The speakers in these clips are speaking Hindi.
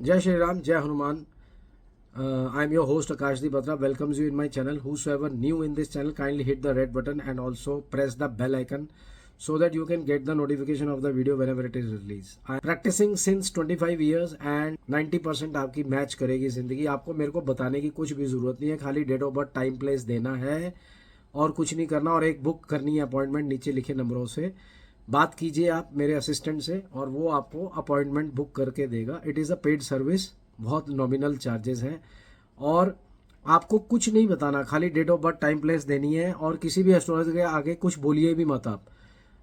जय श्री राम, जय Hanuman. I am your host Akashdeep Batra. Welcomes you in my channel. Whosoever new in this channel, kindly hit the red button and also press the bell icon so that you can get the notification of the video whenever it is released. I am practicing since 25 years and 90% आपकी मैच करेगी ज़िंदगी. आपको मेरे को बताने की कुछ भी ज़रूरत नहीं है, खाली date of birth, time, place देना है और कुछ नहीं करना. और एक बुक करनी है अपॉइंटमेंट, नीचे लिखे नंबरों से बात कीजिए आप मेरे असिस्टेंट से और वो आपको अपॉइंटमेंट बुक करके देगा. It is a paid service, बहुत नॉमिनल चार्जेस हैं और आपको कुछ नहीं बताना, खाली date of birth, time, place देनी है. और किसी भी एस्ट्रोलॉजर के आगे कुछ बोलिए भी मत आप.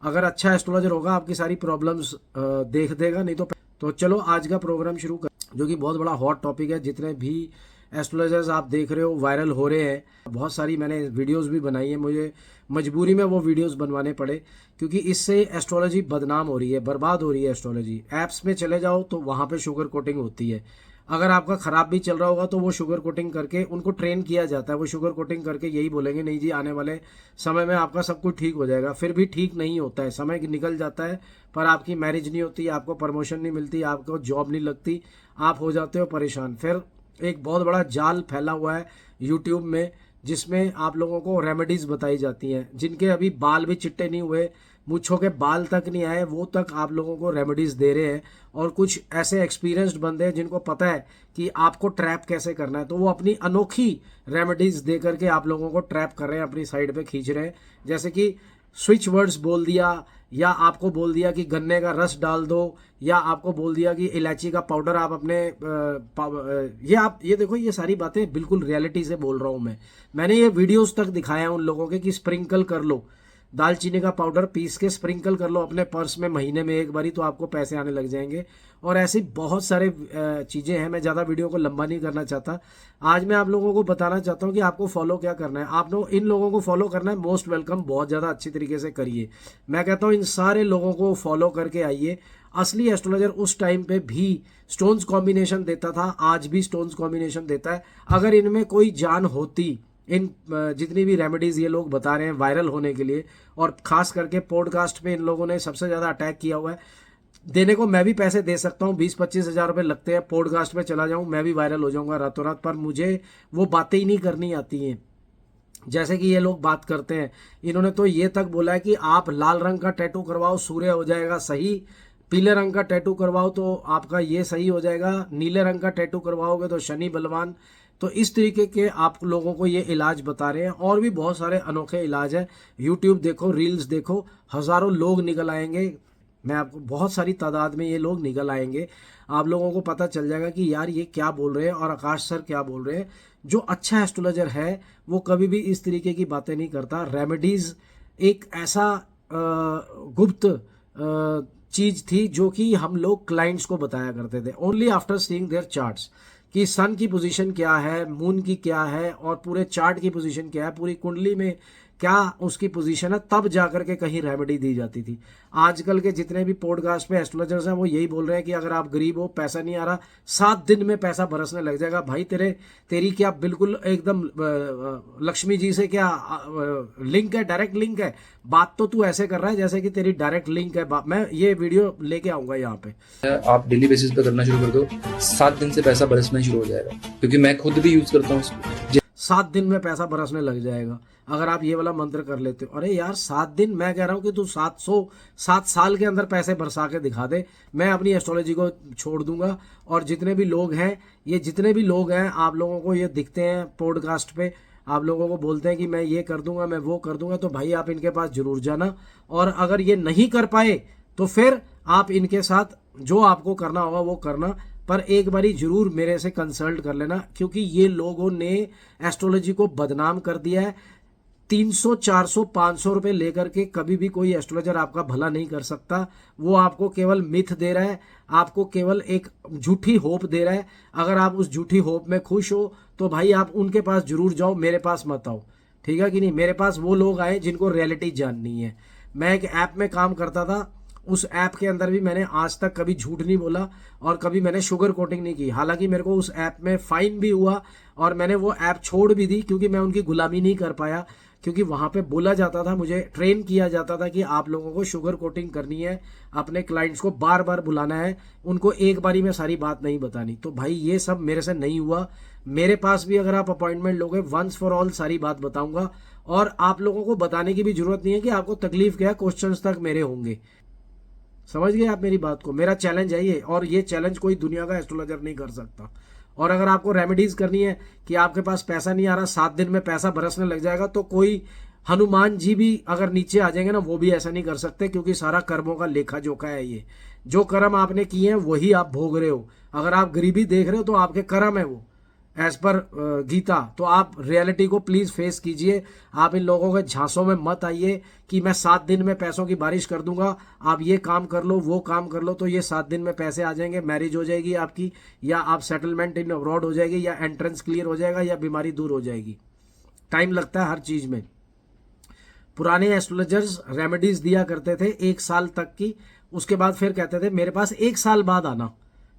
अगर अच्छा एस्ट्रोलॉजर होगा आपकी सारी प्रॉब्लम्स देख देगा, नहीं तो चलो आज का प्रोग्राम शुरू कर, जो कि बहुत बड़ा हॉट टॉपिक है. जितने भी एस्ट्रोलॉजर्स आप देख रहे हो वायरल हो रहे हैं, बहुत सारी मैंने वीडियोस भी बनाई है, मुझे मजबूरी में वो वीडियोस बनवाने पड़े क्योंकि इससे एस्ट्रोलॉजी बदनाम हो रही है, बर्बाद हो रही है एस्ट्रोलॉजी. ऐप्स में चले जाओ तो वहाँ पे शुगर कोटिंग होती है. अगर आपका ख़राब भी चल रहा होगा तो वो शुगर कोटिंग करके, उनको ट्रेन किया जाता है, वो शुगर कोटिंग करके यही बोलेंगे नहीं जी आने वाले समय में आपका सब कुछ ठीक हो जाएगा. फिर भी ठीक नहीं होता है, समय निकल जाता है पर आपकी मैरिज नहीं होती, आपको प्रमोशन नहीं मिलती, आपको जॉब नहीं लगती, आप हो जाते हो परेशान. फिर एक बहुत बड़ा जाल फैला हुआ है यूट्यूब में जिसमें आप लोगों को रेमेडीज़ बताई जाती हैं. जिनके अभी बाल भी चिट्टे नहीं हुए, मूछों के बाल तक नहीं आए, वो तक आप लोगों को रेमेडीज़ दे रहे हैं. और कुछ ऐसे एक्सपीरियंस्ड बंदे हैं जिनको पता है कि आपको ट्रैप कैसे करना है, तो वो अपनी अनोखी रेमेडीज़ दे करके आप लोगों को ट्रैप कर रहे हैं, अपनी साइड पे खींच रहे हैं. जैसे कि स्विच वर्ड्स बोल दिया, या आपको बोल दिया कि गन्ने का रस डाल दो, या आपको बोल दिया कि इलायची का पाउडर आप अपने ये देखो, ये सारी बातें बिल्कुल रियलिटी से बोल रहा हूँ मैंने ये वीडियोस तक दिखाया उन लोगों के कि स्प्रिंकल कर लो, दालचीनी का पाउडर पीस के स्प्रिंकल कर लो अपने पर्स में महीने में एक बारी, तो आपको पैसे आने लग जाएंगे. और ऐसी बहुत सारे चीज़ें हैं. मैं ज़्यादा वीडियो को लंबा नहीं करना चाहता. आज मैं आप लोगों को बताना चाहता हूँ कि आपको फॉलो क्या करना है. आप लोग इन लोगों को फॉलो करना है, मोस्ट वेलकम, बहुत ज़्यादा अच्छी तरीके से करिए. मैं कहता हूँ इन सारे लोगों को फॉलो करके आइए. असली एस्ट्रोलॉजर उस टाइम पे भी स्टोन्स कॉम्बिनेशन देता था, आज भी स्टोन्स कॉम्बिनेशन देता है. अगर इनमें कोई जान होती, इन जितनी भी रेमेडीज़ ये लोग बता रहे हैं वायरल होने के लिए, और ख़ास करके पॉडकास्ट पे इन लोगों ने सबसे ज़्यादा अटैक किया हुआ है. देने को मैं भी पैसे दे सकता हूँ, 20-25 हज़ार रुपये लगते हैं, पॉडकास्ट पे चला जाऊँ मैं भी वायरल हो जाऊँगा रातों रात. पर मुझे वो बातें ही नहीं करनी आती हैं जैसे कि ये लोग बात करते हैं. इन्होंने तो ये तक बोला है कि आप लाल रंग का टैटू करवाओ, सूर्य हो जाएगा सही. पीले रंग का टैटू करवाओ तो आपका ये सही हो जाएगा. नीले रंग का टैटू करवाओगे तो शनि बलवान. तो इस तरीके के आप लोगों को ये इलाज बता रहे हैं. और भी बहुत सारे अनोखे इलाज हैं. यूट्यूब देखो, रील्स देखो, हज़ारों लोग निकल आएंगे. मैं आपको बहुत सारी तादाद में ये लोग निकल आएंगे. आप लोगों को पता चल जाएगा कि यार ये क्या बोल रहे हैं और आकाश सर क्या बोल रहे हैं. जो अच्छा एस्ट्रोलॉजर है वो कभी भी इस तरीके की बातें नहीं करता. रेमेडीज़ एक ऐसा गुप्त चीज़ थी जो कि हम लोग क्लाइंट्स को बताया करते थे only after seeing their charts, कि सन की पोजीशन क्या है, मून की क्या है, और पूरे चार्ट की पोजीशन क्या है, पूरी कुंडली में क्या उसकी पोजीशन है, तब जाकर के कहीं रेमेडी दी जाती थी. आजकल के जितने भी पॉडकास्ट पे एस्ट्रोलॉजर्स हैं वो यही बोल रहे हैं कि अगर आप गरीब हो, पैसा नहीं आ रहा, 7 दिन में पैसा बरसने लग जाएगा. भाई तेरी क्या बिल्कुल एकदम लक्ष्मी जी से क्या लिंक है, डायरेक्ट लिंक है. बात तो तू ऐसे कर रहा है जैसे कि तेरी डायरेक्ट लिंक है. मैं ये वीडियो लेके आऊंगा यहाँ पे. आप डेली बेसिस पे करना शुरू कर दो, 7 दिन से पैसा बरसना शुरू हो जाएगा. क्योंकि मैं खुद भी यूज करता हूँ इसको. 7 दिन में पैसा बरसने लग जाएगा अगर आप ये वाला मंत्र कर लेते हो. अरे यार 7 दिन, मैं कह रहा हूँ कि तू 7 साल के अंदर पैसे बरसा के दिखा दे. मैं अपनी एस्ट्रोलॉजी को छोड़ दूंगा. और जितने भी लोग हैं, ये जितने भी लोग हैं, आप लोगों को ये दिखते हैं पॉडकास्ट पे, आप लोगों को बोलते हैं कि मैं ये कर दूंगा, मैं वो कर दूंगा, तो भाई आप इनके पास जरूर जाना. और अगर ये नहीं कर पाए तो फिर आप इनके साथ जो आपको करना होगा वो करना. पर एक बारी जरूर मेरे से कंसल्ट कर लेना, क्योंकि ये लोगों ने एस्ट्रोलॉजी को बदनाम कर दिया है. 300, 400, 500 रुपये लेकर के कभी भी कोई एस्ट्रोलॉजर आपका भला नहीं कर सकता. वो आपको केवल मिथ दे रहा है, आपको केवल एक झूठी होप दे रहा है. अगर आप उस झूठी होप में खुश हो तो भाई आप उनके पास जरूर जाओ, मेरे पास मत आओ. ठीक है कि नहीं. मेरे पास वो लोग आए जिनको रियलिटी जाननी है. मैं एक ऐप में काम करता था, उस ऐप के अंदर भी मैंने आज तक कभी झूठ नहीं बोला और कभी मैंने शुगर कोटिंग नहीं की. हालांकि मेरे को उस ऐप में फाइन भी हुआ और मैंने वो ऐप छोड़ भी दी क्योंकि मैं उनकी गुलामी नहीं कर पाया. क्योंकि वहाँ पे बोला जाता था, मुझे ट्रेन किया जाता था कि आप लोगों को शुगर कोटिंग करनी है, अपने क्लाइंट्स को बार बार बुलाना है, उनको एक बारी में सारी बात नहीं बतानी। तो भाई ये सब मेरे से नहीं हुआ। मेरे पास भी अगर आप अपॉइंटमेंट लोगे, वंस फॉर ऑल सारी बात बताऊंगा, और आप लोगों को बताने की भी जरूरत नहीं है कि आपको तकलीफ क्या है, क्वेश्चंस तक मेरे होंगे। समझ गए आप मेरी बात को? मेरा चैलेंज है ये, और ये चैलेंज कोई दुनिया का एस्ट्रोलॉजर नहीं कर सकता। और अगर आपको रेमेडीज करनी है कि आपके पास पैसा नहीं आ रहा, 7 दिन में पैसा बरसने लग जाएगा, तो कोई हनुमान जी भी अगर नीचे आ जाएंगे ना, वो भी ऐसा नहीं कर सकते, क्योंकि सारा कर्मों का लेखा जोखा है ये। जो कर्म आपने किए हैं वही आप भोग रहे हो। अगर आप गरीबी देख रहे हो तो आपके कर्म है वो, एज पर गीता। तो आप रियलिटी को प्लीज फेस कीजिए। आप इन लोगों के झांसों में मत आइए कि मैं 7 दिन में पैसों की बारिश कर दूंगा, आप ये काम कर लो, वो काम कर लो, तो ये 7 दिन में पैसे आ जाएंगे, मैरिज हो जाएगी आपकी, या आप सेटलमेंट इन अब्रॉड हो जाएगी, या एंट्रेंस क्लियर हो जाएगा, या बीमारी दूर हो जाएगी। टाइम लगता है हर चीज में। पुराने एस्ट्रोलॉजर्स रेमेडीज दिया करते थे 1 साल तक की, उसके बाद फिर कहते थे मेरे पास 1 साल बाद आना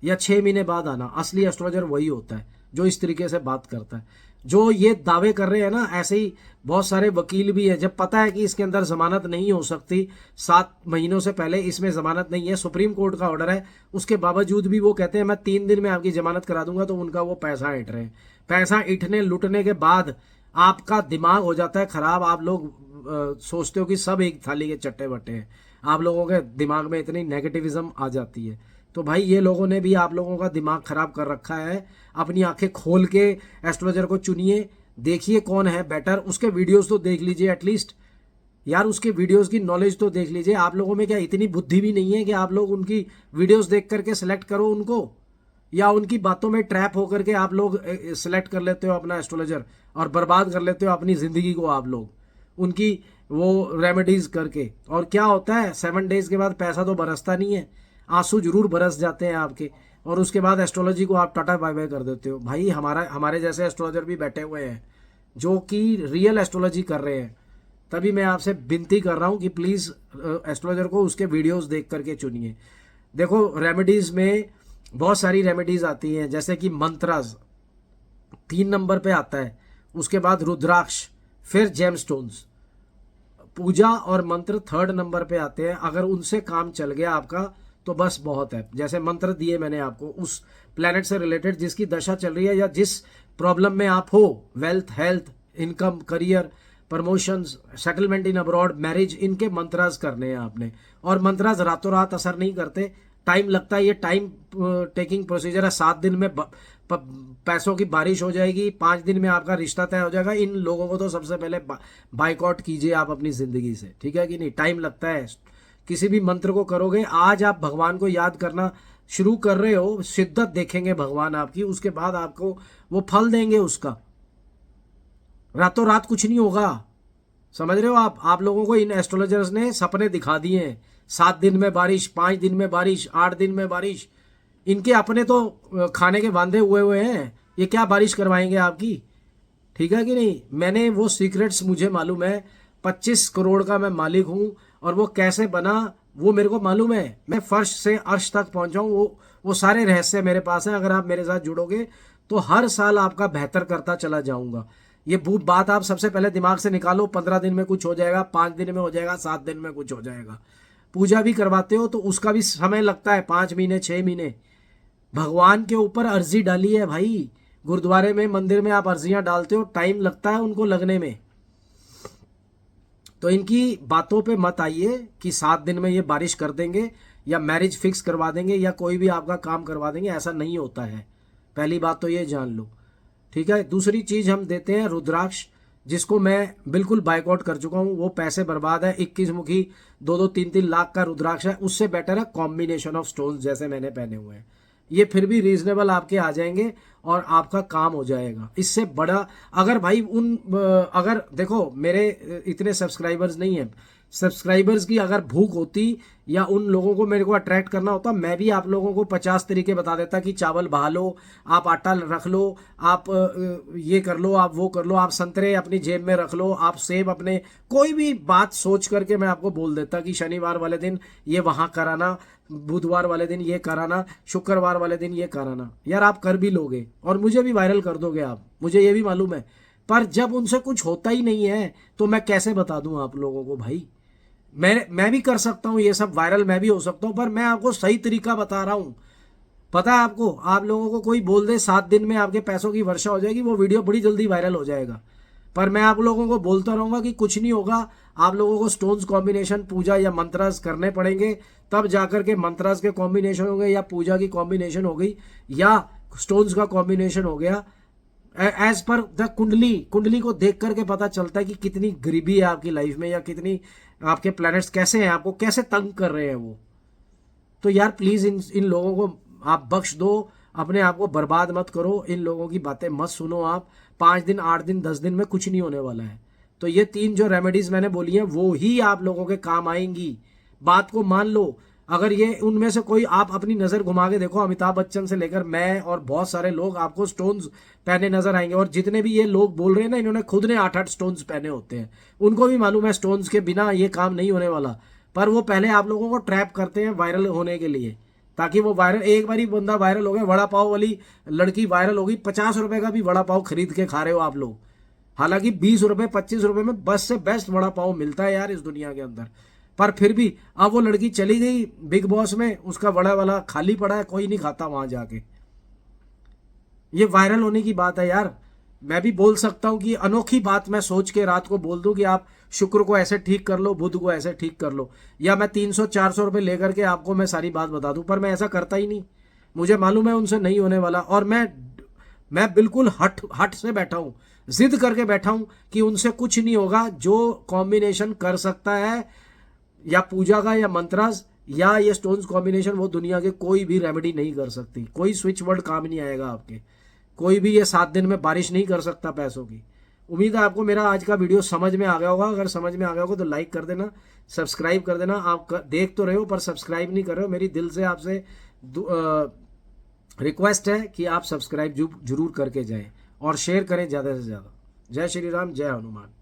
या 6 महीने बाद आना। असली एस्ट्रोलॉजर वही होता है जो इस तरीके से बात करता है। जो ये दावे कर रहे हैं ना, ऐसे ही बहुत सारे वकील भी है, जब पता है कि इसके अंदर जमानत नहीं हो सकती, 7 महीनों से पहले इसमें जमानत नहीं है, सुप्रीम कोर्ट का ऑर्डर है, उसके बावजूद भी वो कहते हैं मैं 3 दिन में आपकी जमानत करा दूंगा, तो उनका वो पैसा ऐंठ रहे हैं। पैसा इठने लुटने के बाद आपका दिमाग हो जाता है खराब। आप लोग सोचते हो कि सब एक थाली के चट्टे बट्टे हैं, आप लोगों के दिमाग में इतनी नेगेटिविज्म आ जाती है। तो भाई ये लोगों ने भी आप लोगों का दिमाग खराब कर रखा है। अपनी आंखें खोल के एस्ट्रोलॉजर को चुनिए, देखिए कौन है बेटर, उसके वीडियोस तो देख लीजिए एटलीस्ट यार, उसके वीडियोस की नॉलेज तो देख लीजिए। आप लोगों में क्या इतनी बुद्धि भी नहीं है कि आप लोग उनकी वीडियोस देख करके सेलेक्ट करो उनको, या उनकी बातों में ट्रैप होकर के आप लोग सेलेक्ट कर लेते हो अपना एस्ट्रोलॉजर और बर्बाद कर लेते हो अपनी जिंदगी को आप लोग उनकी वो रेमेडीज करके। और क्या होता है, 7 डेज के बाद पैसा तो बरसता नहीं है, आंसू जरूर बरस जाते हैं आपके, और उसके बाद एस्ट्रोलॉजी को आप टाटा बाय बाय कर देते हो। भाई हमारे जैसे एस्ट्रोलॉजर भी बैठे हुए हैं जो कि रियल एस्ट्रोलॉजी कर रहे हैं। तभी मैं आपसे विनती कर रहा हूं कि प्लीज एस्ट्रोलॉजर को उसके वीडियोस देख करके चुनिए। देखो रेमेडीज में बहुत सारी रेमेडीज आती हैं, जैसे कि मंत्रास 3 नंबर पे आता है, उसके बाद रुद्राक्ष, फिर जेमस्टोन्स। पूजा और मंत्र 3rd नंबर पे आते हैं। अगर उनसे काम चल गया आपका तो बस बहुत है। जैसे मंत्र दिए मैंने आपको, उस प्लेनेट से रिलेटेड जिसकी दशा चल रही है या जिस प्रॉब्लम में आप हो, wealth, health, income, career, promotions, settlement in abroad, marriage, इनके मंत्रास करने हैं आपने। और मंत्रास रातों रात असर नहीं करते, टाइम लगता है। ये टाइम टेकिंग प्रोसीजर है। 7 दिन में पैसों की बारिश हो जाएगी, 5 दिन में आपका रिश्ता तय हो जाएगा। इन लोगों को तो सबसे पहले बाइकआउट कीजिए आप अपनी जिंदगी से, ठीक है कि नहीं? टाइम लगता है। किसी भी मंत्र को करोगे, आज आप भगवान को याद करना शुरू कर रहे हो, शिद्दत देखेंगे भगवान आपकी, उसके बाद आपको वो फल देंगे उसका। रातों रात कुछ नहीं होगा, समझ रहे हो आप लोगों को इन एस्ट्रोलॉजर्स ने सपने दिखा दिए हैं। 7 दिन में बारिश, 5 दिन में बारिश, 8 दिन में बारिश। इनके अपने तो खाने के वांदे हुए हैं, ये क्या बारिश करवाएंगे आपकी, ठीक है कि नहीं? मैंने वो सीक्रेट्स मुझे मालूम है, 25 करोड़ का मैं मालिक हूं, और वो कैसे बना वो मेरे को मालूम है। मैं फर्श से अर्श तक पहुंचा हूं, वो सारे रहस्य मेरे पास हैं। अगर आप मेरे साथ जुड़ोगे तो हर साल आपका बेहतर करता चला जाऊंगा। ये बात आप सबसे पहले दिमाग से निकालो। 15 दिन में कुछ हो जाएगा, 5 दिन में हो जाएगा, 7 दिन में कुछ हो जाएगा। पूजा भी करवाते हो तो उसका भी समय लगता है, 5 महीने, 6 महीने। भगवान के ऊपर अर्जी डाली है भाई, गुरुद्वारे में, मंदिर में आप अर्जियां डालते हो, टाइम लगता है उनको लगने में। तो इनकी बातों पे मत आइए कि 7 दिन में ये बारिश कर देंगे या मैरिज फिक्स करवा देंगे या कोई भी आपका काम करवा देंगे, ऐसा नहीं होता है। पहली बात तो ये जान लो, ठीक है? दूसरी चीज हम देते हैं रुद्राक्ष, जिसको मैं बिल्कुल बाइकआउट कर चुका हूं। वो पैसे बर्बाद है। 21 मुखी 2-2, 3-3 लाख का रुद्राक्ष है, उससे बेटर है कॉम्बिनेशन ऑफ स्टोन्स जैसे मैंने पहने हुए हैं। ये फिर भी रीजनेबल आपके आ जाएंगे और आपका काम हो जाएगा। इससे बड़ा अगर भाई अगर देखो मेरे इतने सब्सक्राइबर्स नहीं है, सब्सक्राइबर्स की अगर भूख होती या उन लोगों को मेरे को अट्रैक्ट करना होता, मैं भी आप लोगों को 50 तरीके बता देता कि चावल बहा लो, आप आटा रख लो, आप ये कर लो, आप वो कर लो, आप संतरे अपनी जेब में रख लो, आप सेब अपने, कोई भी बात सोच करके मैं आपको बोल देता कि शनिवार वाले दिन ये वहां कराना, बुधवार वाले दिन ये कराना, शुक्रवार वाले दिन ये कराना। यार आप कर भी लोगे और मुझे भी वायरल कर दोगे आप, मुझे ये भी मालूम है। पर जब उनसे कुछ होता ही नहीं है तो मैं कैसे बता दूं आप लोगों को भाई। मैं भी कर सकता हूं ये सब, वायरल मैं भी हो सकता हूं, पर मैं आपको सही तरीका बता रहा हूं। पता है आपको, आप लोगों को कोई बोल दे 7 दिन में आपके पैसों की वर्षा हो जाएगी, वो वीडियो बड़ी जल्दी वायरल हो जाएगा। पर मैं आप लोगों को बोलता रहूंगा कि कुछ नहीं होगा। आप लोगों को स्टोन्स कॉम्बिनेशन, पूजा या मंत्रास करने पड़ेंगे, तब जाकर के मंत्रास के कॉम्बिनेशन हो गए या पूजा की कॉम्बिनेशन हो गई या स्टोन्स का कॉम्बिनेशन हो गया। एज पर द कुंडली, कुंडली को देख करके पता चलता है कि कितनी गरीबी है आपकी लाइफ में या कितनी आपके प्लैनेट्स कैसे हैं, आपको कैसे तंग कर रहे हैं वो। तो यार प्लीज इन लोगों को आप बख्श दो, अपने आप को बर्बाद मत करो, इन लोगों की बातें मत सुनो आप। 5 दिन, 8 दिन, 10 दिन में कुछ नहीं होने वाला है। तो ये 3 जो रेमेडीज मैंने बोली हैं वो ही आप लोगों के काम आएंगी, बात को मान लो। अगर ये उनमें से कोई, आप अपनी नजर घुमा के देखो, अमिताभ बच्चन से लेकर मैं और बहुत सारे लोग आपको स्टोन्स पहने नजर आएंगे। और जितने भी ये लोग बोल रहे हैं ना, इन्होंने खुद ने 8-8 स्टोन्स पहने होते हैं, उनको भी मालूम है स्टोन्स के बिना ये काम नहीं होने वाला। पर वो पहले आप लोगों को ट्रैप करते हैं वायरल होने के लिए, ताकि वो वायरल, एक बार ही बंदा वायरल हो गया, वड़ा पाव वाली लड़की वायरल हो गई, 50 रुपए का भी वड़ा पाव खरीद के खा रहे हो आप लोग। हालांकि 20 रुपए 25 रुपए में बस से बेस्ट वड़ा पाव मिलता है यार इस दुनिया के अंदर। पर फिर भी अब वो लड़की चली गई बिग बॉस में, उसका वड़ा वाला खाली पड़ा है, कोई नहीं खाता वहां जाके। ये वायरल होने की बात है यार। मैं भी बोल सकता हूं कि अनोखी बात मैं सोच के रात को बोल दूं कि आप शुक्र को ऐसे ठीक कर लो, बुध को ऐसे ठीक कर लो, या मैं 300-400 रुपए लेकर के आपको मैं सारी बात बता दूं। पर मैं ऐसा करता ही नहीं, मुझे मालूम है उनसे नहीं होने वाला। और मैं बिल्कुल हट से बैठा हूं, जिद करके बैठा हूं कि उनसे कुछ नहीं होगा। जो कॉम्बिनेशन कर सकता है या पूजा का या मंत्रास या ये स्टोन्स कॉम्बिनेशन, वो दुनिया के कोई भी रेमेडी नहीं कर सकती। कोई स्विच वर्ड काम नहीं आएगा आपके, कोई भी ये 7 दिन में बारिश नहीं कर सकता पैसों की। उम्मीद है आपको मेरा आज का वीडियो समझ में आ गया होगा। अगर समझ में आ गया होगा तो लाइक कर देना, सब्सक्राइब कर देना। आप देख तो रहे हो पर सब्सक्राइब नहीं कर रहे हो। मेरी दिल से आपसे रिक्वेस्ट है कि आप सब्सक्राइब जरूर करके जाएं और शेयर करें ज़्यादा से ज़्यादा। जय श्री राम, जय हनुमान।